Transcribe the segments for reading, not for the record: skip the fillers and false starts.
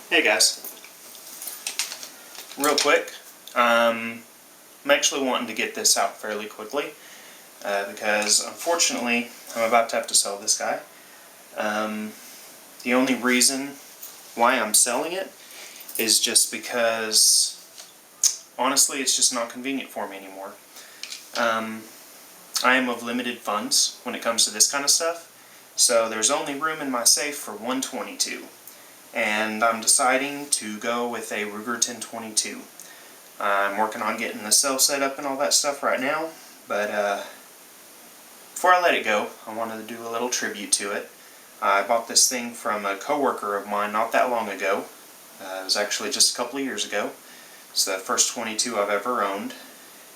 Hey guys, real quick, I'm actually wanting to get this out fairly quickly because unfortunately I'm about to have to sell this guy. The only reason why I'm selling it is just because honestly it's just not convenient for me anymore. I am of limited funds when it comes to this kind of stuff, so there's only room in my safe for 122. And I'm deciding to go with a Ruger 1022. I'm working on getting the cell set up and all that stuff right now, but before I let it go, I wanted to do a little tribute to it. I bought this thing from a coworker of mine not that long ago. It was actually just a couple of years ago. It's the first 22 I've ever owned,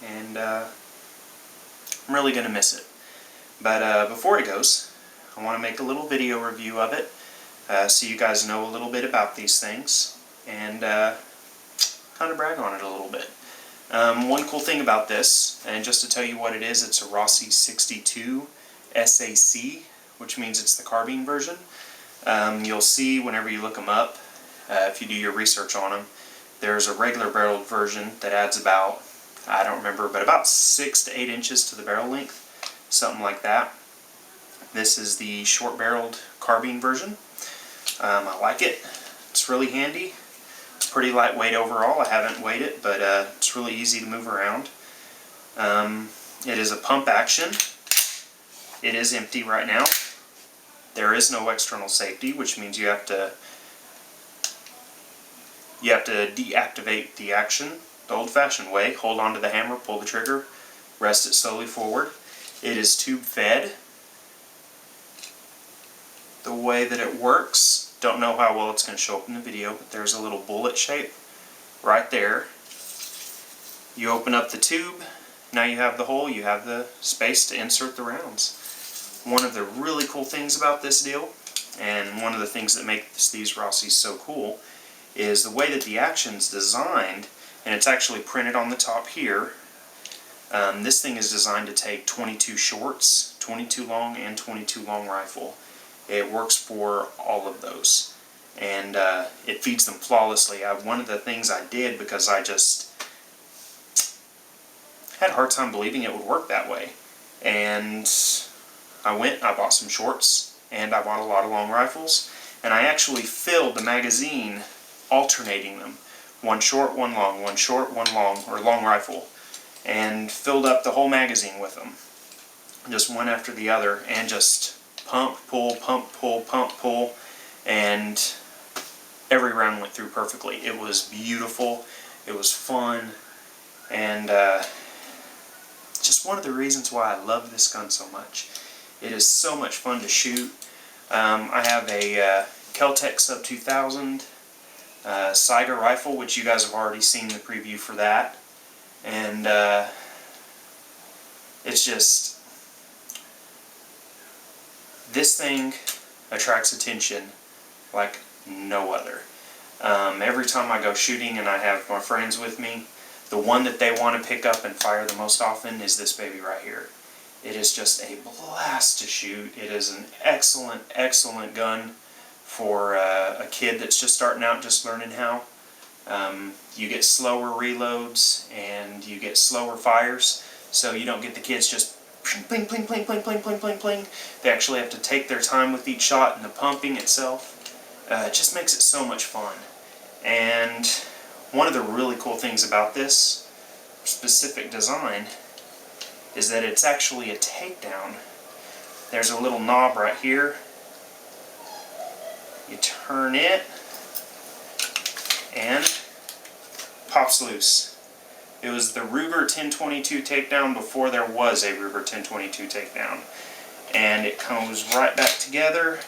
and I'm really going to miss it. But before it goes, I want to make a little video review of it. So you guys know a little bit about these things and kind of brag on it a little bit. One cool thing about this, and just to tell you what it is, it's a Rossi 62 SAC, which means it's the carbine version. You'll see whenever you look them up, if you do your research on them, there's a regular barreled version that adds about, I don't remember, but about 6 to 8 inches to the barrel length, something like that. This is the short barreled carbine version. I like it. It's really handy. It's pretty lightweight overall. I haven't weighed it, but it's really easy to move around. It is a pump action. It is empty right now. There is no external safety, which means you have to deactivate the action the old-fashioned way. Hold onto the hammer, pull the trigger, rest it slowly forward. It is tube fed. The way that it works, don't know how well it's going to show up in the video, but there's a little bullet shape right there. You open up the tube, now you have the hole, you have the space to insert the rounds. One of the really cool things about this deal, and one of the things that makes these Rossis so cool, is the way that the action's designed, and it's actually printed on the top here. This thing is designed to take 22 shorts, 22 long and 22 long rifle. It works for all of those, and it feeds them flawlessly. One of the things I did, because I just had a hard time believing it would work that way, and I bought some shorts, and I bought a lot of long rifles, and I actually filled the magazine alternating them. One short, one long, one short, one long, or long rifle, and filled up the whole magazine with them. Just one after the other, and just pump, pull, pump, pull, pump, pull, and every round went through perfectly. It was beautiful, it was fun, and just one of the reasons why I love this gun so much. It is so much fun to shoot. I have a Kel-Tec Sub 2000 Saiga rifle, which you guys have already seen the preview for that, and it's just, this thing attracts attention like no other. Every time I go shooting and I have my friends with me, the one that they want to pick up and fire the most often is this baby right here. It is just a blast to shoot. It is an excellent, excellent gun for a kid that's just starting out, just learning how. You get slower reloads and you get slower fires, so you don't get the kids just pling, pling, pling, pling, pling, pling, pling, pling. They actually have to take their time with each shot, and the pumping itself just makes it so much fun. And one of the really cool things about this specific design is that it's actually a takedown. There's a little knob right here. You turn it, and pops loose. It was the Ruger 1022 takedown before there was a Ruger 1022 takedown. And it comes right back together.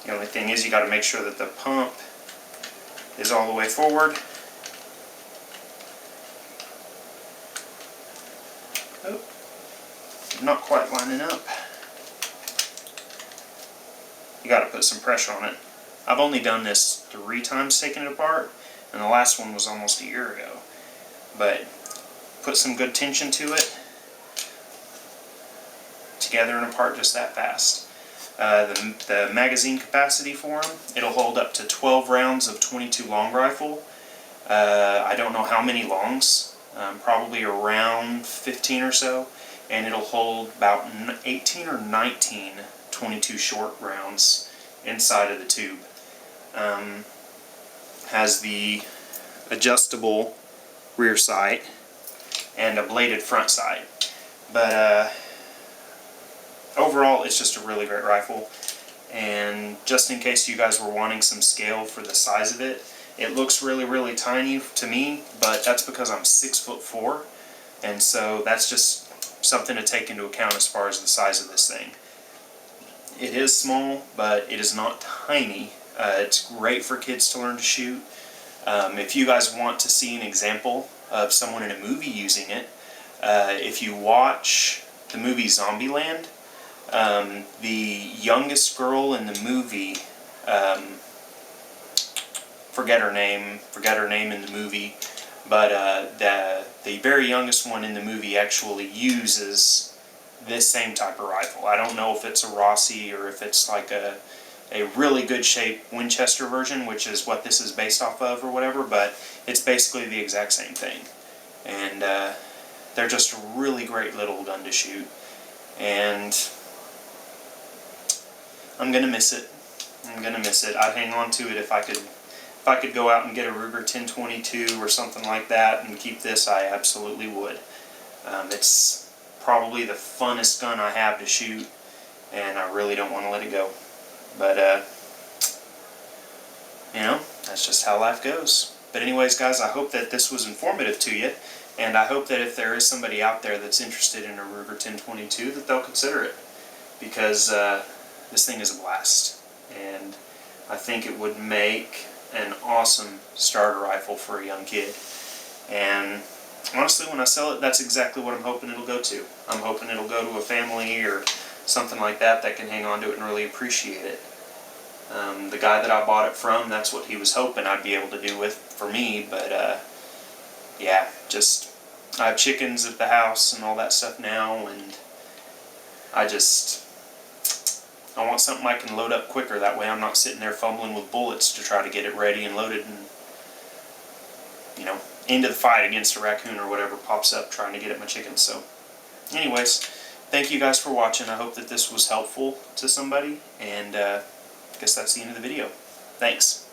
The only thing is you got to make sure that the pump is all the way forward. Oh, not quite lining up. You got to put some pressure on it. I've only done this 3 times taking it apart, and the last one was almost a year ago. But put some good tension to it, together and apart just that fast. The magazine capacity for them, it'll hold up to 12 rounds of 22 long rifle. I don't know how many longs, probably around 15 or so, and it'll hold about 18 or 19 22 short rounds inside of the tube. Has the adjustable rear sight and a bladed front sight, but overall it's just a really great rifle. And just in case you guys were wanting some scale for the size of it, it looks really tiny to me, but that's because I'm 6'4", and so that's just something to take into account as far as the size of this thing. It is small, but it is not tiny. It's great for kids to learn to shoot. If you guys want to see an example of someone in a movie using it, if you watch the movie Zombieland, the youngest girl in the movie, forget her name in the movie, but the very youngest one in the movie actually uses this same type of rifle. I don't know if it's a Rossi or if it's like a really good shape Winchester version, which is what this is based off of or whatever, but it's basically the exact same thing. And they're just a really great little gun to shoot, and I'm gonna miss it. I'd hang on to it if I could go out and get a Ruger 1022 or something like that and keep this. I absolutely would. It's probably the funnest gun I have to shoot, and I really don't want to let it go. But you know, that's just how life goes. But anyways, guys, I hope that this was informative to you, and I hope that if there is somebody out there that's interested in a Ruger 1022, that they'll consider it, because this thing is a blast, and I think it would make an awesome starter rifle for a young kid. And honestly, when I sell it, that's exactly what I'm hoping it'll go to. I'm hoping it'll go to a family or something like that that can hang on to it and really appreciate it. The guy that I bought it from, that's what he was hoping I'd be able to do with for me, but yeah, just I have chickens at the house and all that stuff now, and I want something I can load up quicker. That way I'm not sitting there fumbling with bullets to try to get it ready and loaded and, you know, into the fight against a raccoon or whatever pops up trying to get at my chickens. So anyways, thank you guys for watching. I hope that this was helpful to somebody, and I guess that's the end of the video. Thanks.